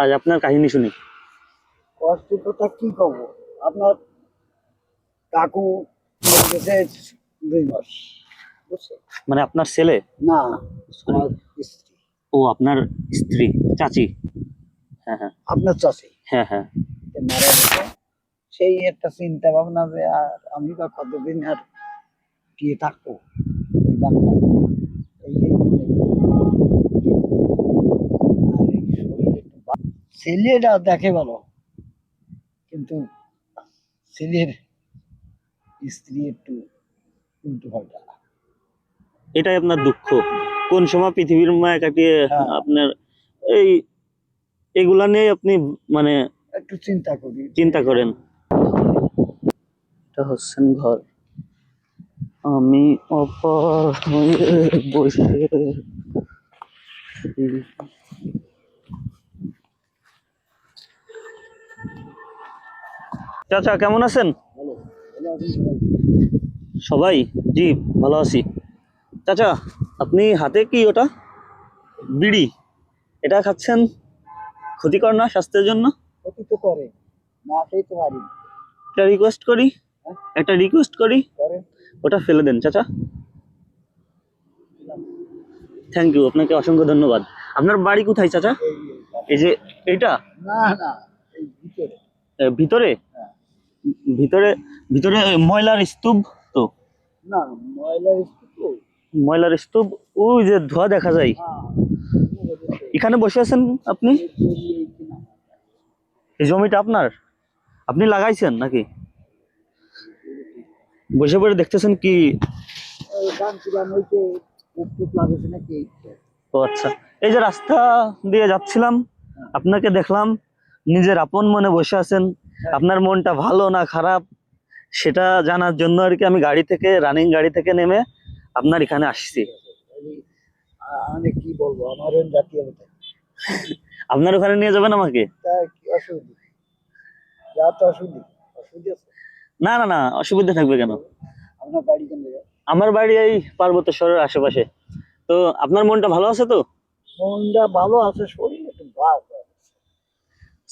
আজ আপনার কাহিনী শুনি। কষ্টের কথা কি কব। আপনার কাকু মরে গেছে 2 মাস, বুঝছে? মানে আপনার ছেলে? না, সরি। আমার স্ত্রী, ও আপনার স্ত্রী, চাচি। হ্যাঁ হ্যাঁ। আপনার চাষি হ্যাঁ হ্যাঁ। মারা গেছে। সেই একটা চিন্তা ভাবনা যে আর আমি বা কতদিন আর টিয়ে থাকবো এই বাংলায়। এইটাই মনে করি। আর এই শরীর একটু ছেলেটা দেখে ভালো, কিন্তু ছেলের স্ত্রী একটু উল্টো পাল্টা। এটাই আপনার দুঃখ। কোন সময় পৃথিবীর মায়া কাটিয়ে হ্যাঁ, আপনার এই এগুলা নিয়ে আপনি মানে একটু চিন্তা করি যে চিন্তা করেন। এটা হচ্ছেন ঘর, আমি অপর হয়ে বসে আছি। চাচা কেমন আছেন? ভালো ভালো আছেন সবাই? সবাই, জি ভালো আছি। চাচা, আপনি হাতে কি ওটা? বিড়ি? এটা খাচ্ছেন, ক্ষতিকর না স্বাস্থ্যের জন্য? ক্ষতি তো করে, না খেয়ে তো পারি না। একটা রিকোয়েস্ট করি, হ্যাঁ, একটা রিকোয়েস্ট করি, করে ওটা ফেলে দেন চাচা। দিলাম। থ্যাংক ইউ, আপনাকে অসংখ্য ধন্যবাদ। আপনার বাড়ি কোথায় চাচা? এই এই যে এটা না না, এই ভিতরে। ভিতরে? হ্যাঁ, ভিতরে? ভিতরে ময়লার স্তূপ তো? না, ময়লার স্তূপ তো। ময়লার স্তূপ, ওই যে ধোঁয়া দেখা যায়। হ্যাঁ, এখানে বসে আছেন আপনি? এই জমিটা আপনার? আপনি লাগাইছেন নাকি? বসে পড়ে দেখতেছেন কি? গান ছিলাম ওইতে একটু লাগেছে নাকি। ও আচ্ছা। এই যে রাস্তা দিয়ে যাচ্ছিলাম, আপনাকে দেখলাম, নিজের আপন মনে বসে আছেন। আপনার মনটা ভালো না খারাপ সেটা জানার জন্য আর কি আমি গাড়ি থেকে, রানিং গাড়ি থেকে নেমে আপনার এখানে আসছি। আমি কি বলবো, আমার জাতীয় আপনার ওখানে নিয়ে যাবেন আমাকে? তা কি অসুবিধা? যা তো অসুবিধা, অসুবিধা আছে। না না না, অসুবিধা থাকবে কেন? আপনার বাড়ি কেন যায়? আমার বাড়ি এই পার্বতেশ্বরের আশেপাশে। তো আপনার মনটা ভালো আছে তো? মনটা ভালো আছে, শরীর একটু ভাব।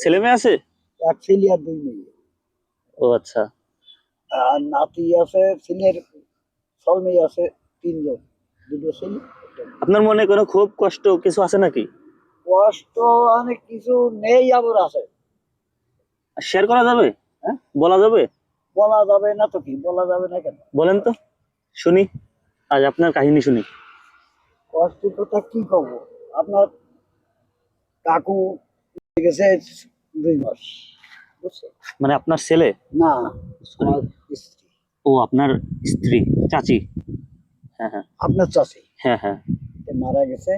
ছেলে মেয়ে আছে? এক ছেলে আর 2 মেয়ে। ও আচ্ছা। আর নাতি আছে, ছেলের সব মেয়ে আছে 3 জন, 2 ছেলে, 1 মেয়ে। আপনার মনে কোনো খুব কষ্ট কিছু আছে নাকি? কষ্ট অনেক কিছু নেই, আবার আছে। শেয়ার করা যাবে? হ্যাঁ, বলা যাবে? বলা যাবে না তো কি, বলা যাবে না কেন? বলেন তো, শুনি, আজ আপনার কাহিনী শুনি। কষ্টের কথা কি কব। আপনার কাকু মরে গেছে 2 মাস, বুঝছে? মানে আপনার ছেলে? না, সরি। আমার স্ত্রী, ও আপনার স্ত্রী, চাচি। হ্যাঁ হ্যাঁ। আপনার চাষি হ্যাঁ হ্যাঁ। মারা গেছে।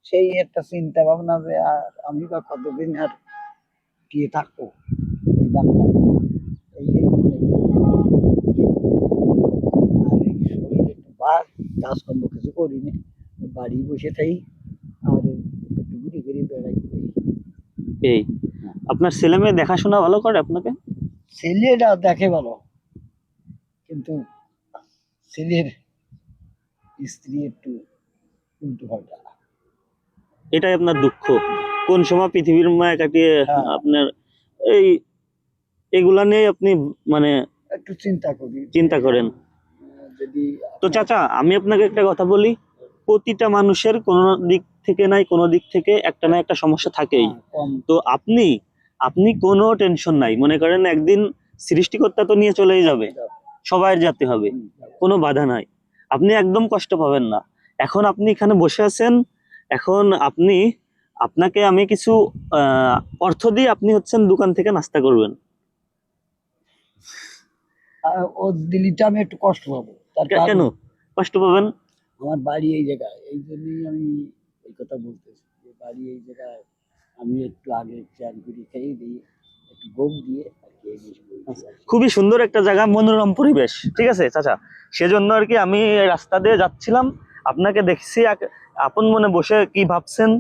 সেই একটা চিন্তা ভাবনা যে আর আমি বা কতদিন আর টিয়ে থাকবো এই বাংলায়। এইটাই মনে করি। আর এই শরীর একটু কাজকর্ম কিছু করি না, বাড়ি বসে থাই। আর একটু ঘুরে ঘুরে বেড়াই। এই আপনার ছেলে মেয়ে দেখাশোনা ভালো করে আপনাকে? ছেলেটা দেখে ভালো, কিন্তু ছেলের স্ত্রী একটু উল্টো পাল্টা। এটাই আপনার দুঃখ। কোন সময় পৃথিবীর মায়া কাটিয়ে হ্যাঁ, আপনার এই এগুলা নিয়ে আপনি মানে একটু চিন্তা করি যে চিন্তা করেন। যদি তো চাচা, আমি আপনাকে একটা কথা বলি, প্রতিটা মানুষের কোনো দিক থেকে নাই কোনো দিক থেকে একটা না একটা সমস্যা থাকেই। কম। তো আপনি আপনি কোনো টেনশন নাই, মনে করেন একদিন সৃষ্টিকর্তা তো নিয়ে চলেই যাবে, সবাই যেতে হবে, কোনো বাধা নাই, আপনি একদম কষ্ট পাবেন না। এখন আপনি এখানে বসে আছেন, এখন আপনি, আপনাকে আমি কিছু অর্থ দিয়ে আপনি হচ্ছেন দোকান থেকে নাস্তা করবেন। ও দিল্লিতে আমি একটু কষ্ট পাবো, তার কেন কারণ কষ্ট পাবেন? আমার বাড়ি এই জায়গায়, এই জন্যই আমি এই কথা বলতেছি যে বাড়ি এই জায়গায়। আমি একটু আগে চান করে খেয়ে দিই, একটু ঘুম দিয়ে আর কি এই জিনিসগুলো করি আর কি। খুবই সুন্দর একটা জায়গা, মনোরম পরিবেশ, ঠিক আছে চাচা। সেজন্য আর কি আমি এই রাস্তা দিয়ে যাচ্ছিলাম, আপনাকে দেখছি, আপন মনে বসে কি ভাবছেন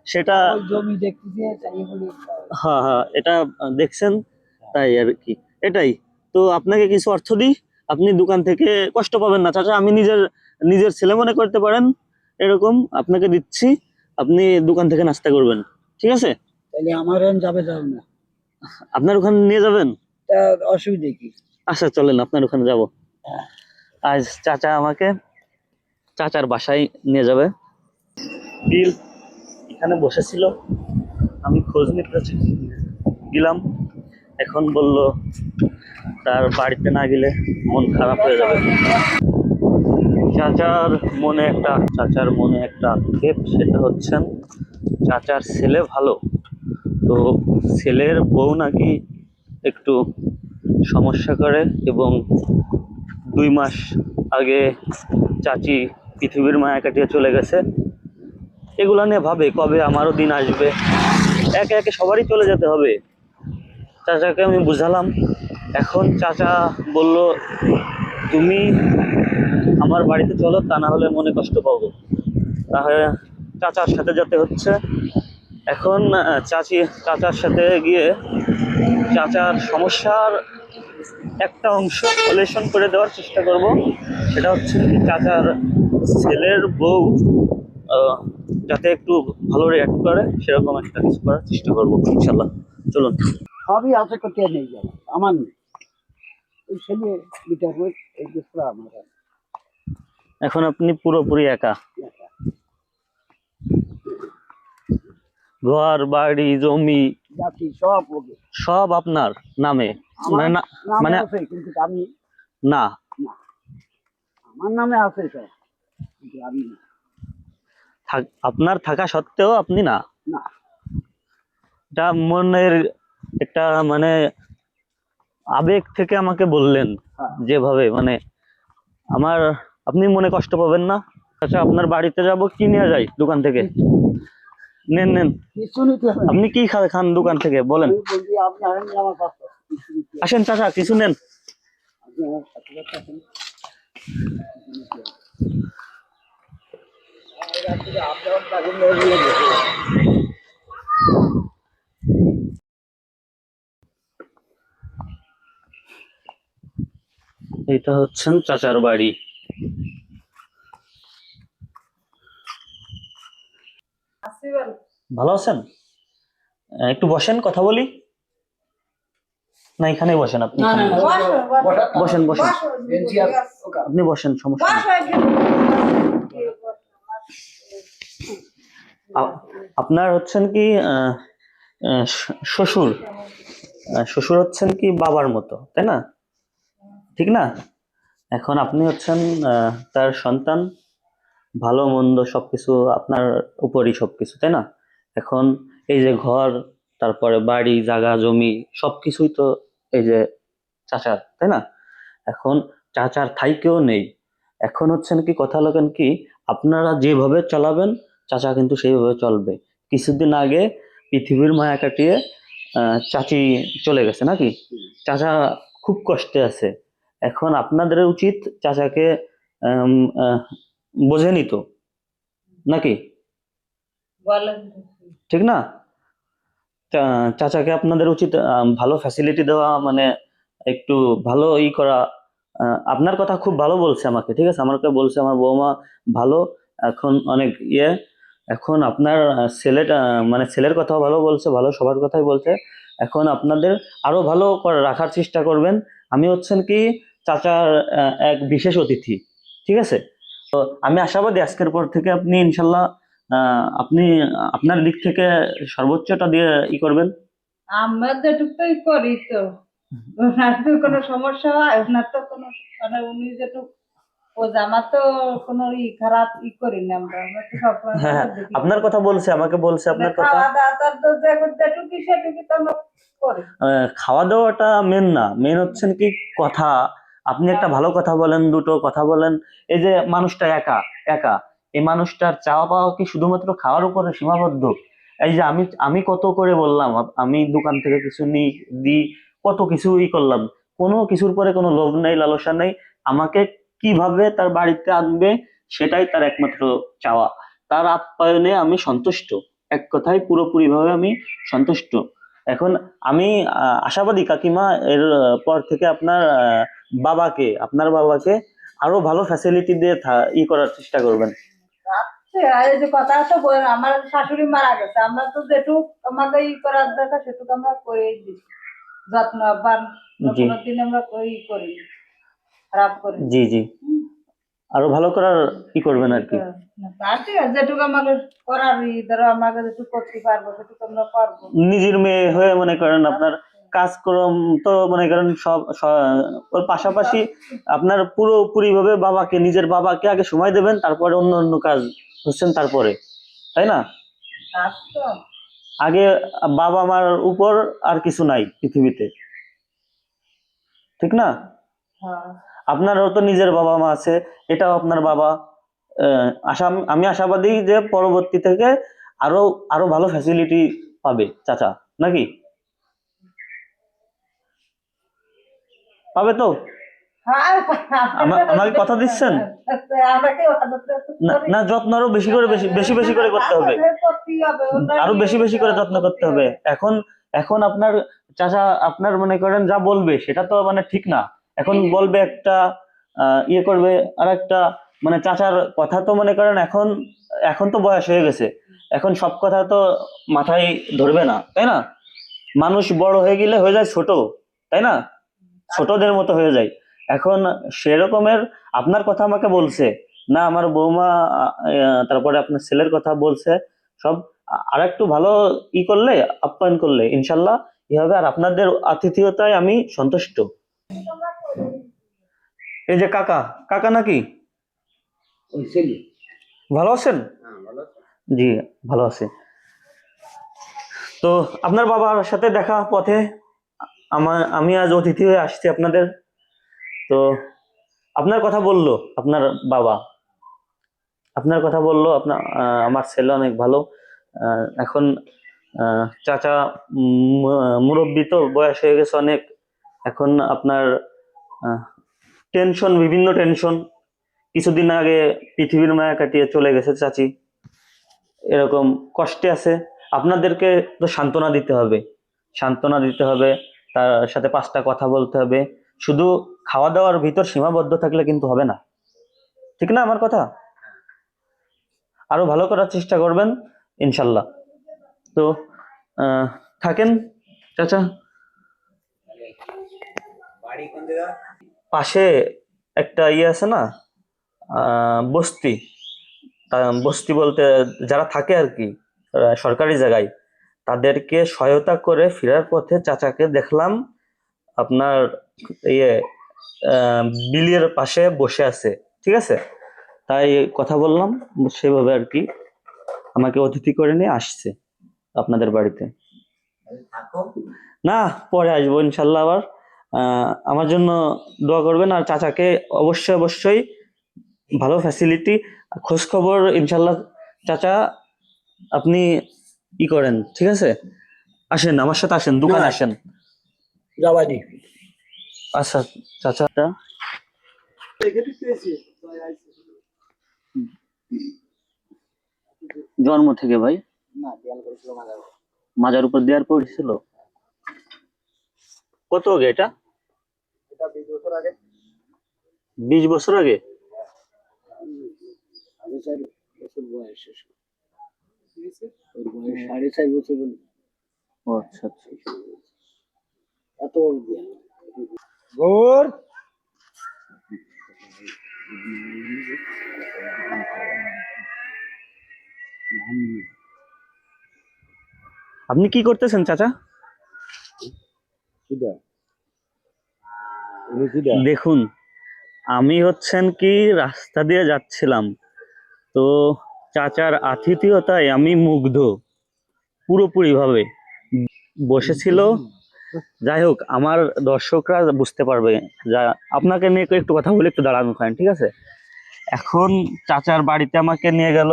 সেটা। ওই জমি দেখতেছি, তাই বলি। হ্যাঁ হ্যাঁ, এটা দেখছেন, তাই আর কি, এটাই। তো আপনাকে কিছু অর্থ দিই, আপনি দোকান থেকে কষ্ট পাবেন না চাচা, আমি নিজের নিজের ছেলে মনে করতে পারেন, এরকম আপনাকে দিচ্ছি, আপনি দোকান থেকে নাস্তা করবেন, ঠিক আছে? তাহলে আমার এখন যাবে যাও না, আপনার ওখানে নিয়ে যাবেন? তা অসুবিধা কি? আচ্ছা চলেন আপনার ওখানে যাব। আজ চাচা আমাকে চাচার বাসায় নিয়ে যাবে। বিল এখানে বসেছিল, আমি খোঁজ নিতে গেলাম, এখন বলল তার বাড়িতে না গেলে মন খারাপ হয়ে যাবে। চাচার মনে একটা ক্ষেপ, সেটা হচ্ছেন চাচার ছেলে ভালো, তো ছেলের বউ নাকি একটু সমস্যা করে, এবং 2 মাস আগে চাচি পৃথিবীর মায়া কাটিয়ে চলে গেছে। এগুলা নিয়ে ভাবে কবে আমারও দিন আসবে, একে একে সবারই চলে যেতে হবে। চাচাকে আমি বুঝালাম, এখন চাচা বলল তুমি আমার বাড়িতে চলো, তা না হলে মনে কষ্ট পাবো। তাহলে চাচার সাথে যেতে হচ্ছে। এখন চাচার সাথে গিয়ে চাচার সমস্যার একটা অংশ সলিউশন করে দেওয়ার চেষ্টা করব। সেটা হচ্ছে কি, চাচার ছেলের বউ যাতে একটু ভালো রিয়াক্ট করে, সেরকম একটা কিছু করার চেষ্টা করবো ইনশাল্লাহ। চলুন। সবই আছে করতে নেই যাবে, আমার নেই। ওই ছেলে বিচার করে এই দেশটা আমার আছে। এখন আপনি পুরোপুরি একা, ঘর বাড়ি জমি জাতি সব ওকে সব আপনার নামে? আমার মানে নামে মানে আছে, কিন্তু আমি না, না, আমার নামে আছে সব, কিন্তু আমি না। আপনার থাকা সত্ত্বেও আপনি না? না, এটা মনের একটা মানে আবেগ থেকে আমাকে বললেন, হ্যাঁ। যেভাবে মানে আমার, আপনি মনে কষ্ট পাবেন না? আচ্ছা আপনার বাড়িতে যাব, কি নিয়ে যাই দোকান থেকে? নেন নেন, কিছু নিতে হবে না। আপনি কি খান দোকান থেকে বলেন? আমি বলছি আপনি আনেন আমার পাশে, কিছু নিতে হবে না। আসেন চাচা, কিছু নেন। আপনি আমার সাথে সাথে আসেন। কিছু নিতে হবে না। এই রাত্রিরে আপনার টাকা নিয়ে গেলে বসে যাবেন। এটা হচ্ছেন চাচার বাড়ি। ভালো আছেন? একটু বসেন, কথা বলি। না এখানেই বসেন আপনি, না, না, এখানেই না, বসেন। বসেন বেঞ্চি আর ওকা। আপনি বসেন, সমস্যা নেই। আপনার হচ্ছেন কি শ্বশুর, শ্বশুর হচ্ছেন কি বাবার মতো, তাই না? ঠিক না? এখন আপনি হচ্ছেন তার সন্তান, ভালো মন্দ সবকিছু আপনার উপরই সবকিছু, তাই না? এখন এই যে ঘর, তারপরে বাড়ি জায়গা জমি সবকিছুই তো এই যে চাচার, তাই না? এখন চাচার থাইকেও নেই। এখন হচ্ছেন কি, কথা হলেন কি, আপনারা যেভাবে চালাবেন চাচা কিন্তু সেইভাবে চলবে। কিছুদিন আগে পৃথিবীর মায়া কাটিয়ে চাচি চলে গেছে নাকি, চাচা খুব কষ্টে আছে। এখন আপনাদের উচিত চাচাকে আম, আহ, বোঝে নিত নাকি, ঠিক না? চাচাকে আপনাদের উচিত ভালো ফ্যাসিলিটি দেওয়া, মানে একটু ভালো করা। আপনার কথা খুব ভালো বলছে আমাকে, ঠিক আছে, আমাকে বলছে আমার বৌমা ভালো, এখন অনেক এখন আপনার ছেলেটা মানে ছেলের কথাও ভালো বলছে, ভালো সবার কথাই বলছে। এখন আপনাদের আরো ভালো করে রাখার চেষ্টা করবেন। আমি হচ্ছেন কি চাচার এক বিশেষ অতিথি, ঠিক আছে? তো আমি আশাবাদী আজকের পর থেকে আপনি ইনশাল্লাহ আপনি আপনার দিক থেকে সর্বোচ্চটা দিয়ে করবেন। আমরা যেটুকুই করি তো, ওনার তো কোনো সমস্যা হয়, ওনার তো কোনো মানে উনি যেটুক ও আমার তো কোনো খারাপ করি না, আমরা তো সবসময় হ্যাঁ ভালো দেখি। আপনার কথা বলছে, আমাকে বলছে আপনার কথা। খাওয়া দাওয়া তার তো যেটুকু সেটুকু তো আমরা করি। খাওয়া দাওয়াটা মেন না, মেন হচ্ছেন কি কথা। আপনি একটা ভালো কথা বলেন, দুটো কথা বলেন। এই যে মানুষটা একা একা, এই মানুষটার চাওয়া পাওয়া কি শুধুমাত্র খাওয়ার উপরে সীমাবদ্ধ? এই যে আমি আমি কত করে বললাম, আমি দোকান থেকে কিছু দিই, কত কিছুই করলাম, কোনো কিছুর পরে কোনো লোভ নেই, লালসা নেই। আমাকে কিভাবে তার বাড়িতে আনবে সেটাই তার একমাত্র চাওয়া। তার আপ্যায়নে আমি সন্তুষ্ট, এক কথায় পুরোপুরি ভাবে আমি সন্তুষ্ট। এখন আমি আশাবাদী কাকিমা এর পর থেকে আপনার বাবাকে আরো ভালো ফ্যাসিলিটি দিয়ে করার চেষ্টা করবেন। এই যে কথা তো আমার শাশুড়ি মারা গেছে, আমরা তো যেটুক আমাকে ই করার দরকার সেটুক আমরা করেই দিই, যত্ন আব্বান জি কোনোদিন আমরা ই করি খারাপ করি না। জি জি, আরো ভালো করার কি করবেন আর কি। তার ঠিক আছে, যেটুকু আমাকে করার ধরো আমাকে যেটুকু করতে পারবো সেটুকু আমরা করবো। নিজের মেয়ে হয়ে মনে করেন আপনার কাজকর্ম তো মনে করেন ওর পাশাপাশি আপনার পুরোপুরি ভাবে বাবাকে, নিজের বাবাকে আগে সময় দেবেন, তারপরে অন্য অন্য কাজ হচ্ছেন তারপরে, তাই না? কাজ তো আগে বাবা মার উপর আর কিছু নাই পৃথিবীতে, ঠিক না? হ্যাঁ। আপনারও তো নিজের বাবা মা আছে, এটাও আপনার বাবা। আমি আশাবাদী যে পরবর্তী থেকে আরো আরো ভালো ফ্যাসিলিটি পাবে চাচা, নাকি পাবে তো? হ্যাঁ, আমাকে কথা দিচ্ছেন? আমাকে না, যত্ন আরো বেশি করে বেশি বেশি করে করতে হবে, করতেই হবে, আরো বেশি বেশি করে যত্ন করতে হবে। এখন এখন আপনার চাচা আপনার মনে করেন যা বলবে সেটা তো মানে ঠিক না। এখন বলবে একটা, ইয়ে করবে আর একটা, মানে চাচার কথা তো মনে করেন এখন এখন তো বয়স হয়ে গেছে, এখন সব কথা তো মাথায় ধরবে না, তাই না? মানুষ বড় হয়ে গেলে হয়ে যায় ছোট, তাই না? ছোটদের মতো হয়ে যায়। এখন সেরকমের আপনার কথা আমাকে বলছে না, আমার বৌমা, তারপরে আপনার ছেলের কথা বলছে, সব আর একটু ভালো ই করলে, আপ্যায়ন করলে ইনশাল্লাহ ই হবে। আর আপনাদের আতিথেয়তায় আমি সন্তুষ্ট। এই যে কাকা, কাকা নাকি ওই ছেলে ভালো আছেন? জি, ভালো আছে। তো আপনার বাবার সাথে দেখা পথে আমি আজ অতিথি হয়ে আসছি আপনাদের। তো আপনার কথা বললো আপনার বাবা, আপনার কথা বললো আপনার, আমার ছেলে অনেক ভালো। এখন চাচা মুরব্বী তো, বয়স হয়ে গেছে অনেক। এখন আপনার টেনশন, বিভিন্ন টেনশন। কিছুদিন আগে পৃথিবীর মায়া কাটিয়ে চলে গেছে চাচি, এরকম কষ্টে আছে। আপনাদেরকে তো সান্ত্বনা দিতে হবে, সান্ত্বনা দিতে হবে, তার সাথে পাঁচটা কথা বলতে হবে। শুধু খাওয়া দাওয়ার ভিতর সীমাবদ্ধ থাকলে কিন্তু হবে না, ঠিক না আমার কথা? আরো ভালো করার চেষ্টা করবেন ইনশাল্লাহ। তো আহ, থাকেন চাচা। পাশে একটা ইয়ে আছে না, বস্তি, বস্তি বলতে যারা থাকে আর কি, সরকারি জায়গায়, তাদেরকে সহায়তা করে ফেরার পথে চাচাকে দেখলাম আপনার ইয়ে বিলের পাশে বসে আছে, ঠিক আছে? তাই কথা বললাম, সেভাবে আর কি আমাকে অতিথি করে নিয়ে আসছে আপনাদের বাড়িতে। না, পরে আসবো ইনশাল্লাহ আবার। আমার জন্য দোয়া করবেন, আর চাচাকে অবশ্যই অবশ্যই ভালো ফ্যাসিলিটি, খোঁজ খবর ইনশাল্লাহ চাচা আপনি ই করেন, ঠিক আছে? আসেন আমার সাথে, আসেন দোকানে আসেন। যাবানি আচ্ছা চাচাটা জন্ম থেকে ভাই না দেয়াল করেছিল মাঝে মাজার উপর দেওয়ার পড়েছিল। কত আগে এটা? এটা 20 বছর আগে 20 বছর আগে? সাড়ে 4 বছর বয়স শেষ ওর বয়স 4.5 বছর ও আচ্ছা আচ্ছা। এত বড় দেয়াল গোর আপনি কি করতেছেন চাচা? দেখুন, আমি হচ্ছেন কি রাস্তা দিয়ে যাচ্ছিলাম, তো চাচার আতিথেয়তায় আমি মুগ্ধ পুরোপুরি ভাবে। বসেছিল, যাই হোক আমার দর্শকরা বুঝতে পারবে। যা আপনাকে নিয়ে একটু কথা বলে একটু দাঁড়ানো খান, ঠিক আছে? এখন চাচার বাড়িতে আমাকে নিয়ে গেল,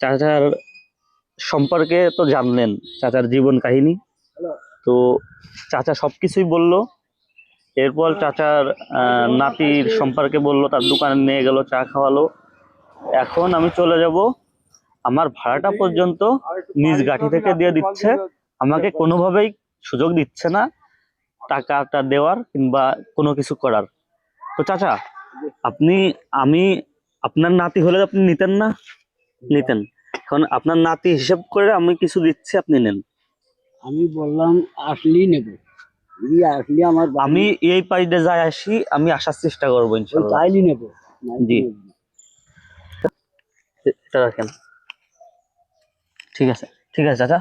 চাচার সম্পর্কে তো জানলেন, চাচার জীবন কাহিনী। তো চাচা সবকিছুই বলল। এরপর চাচার নাতির সম্পর্কে বললো, তার দোকানে নিয়ে গেল, চা খাওয়ালো। এখন আমি চলে যাব, আমার ভাড়াটা পর্যন্ত নিজ গাড়ি থেকে দিয়ে দিচ্ছে, আমাকে কোনোভাবেই সুযোগ দিচ্ছে না টাকাটা দেওয়ার কিংবা কোনো কিছু করার। তো চাচা আপনি, আমি আপনার নাতি হলে আপনি নিতেন না? নিতেন। এখন আপনার নাতি হিসাব করে আমি কিছু দিচ্ছি, আপনি নেন। আমি বললাম আসলেই নেব, যদি আসলে আমার আমি এই পাইডে যাই আসি, আমি আসার চেষ্টা করবো ইনশাল্লাহ। তাইলে নেব। জি। এটা রাখেন। ঠিক আছে, ঠিক আছে চাচা।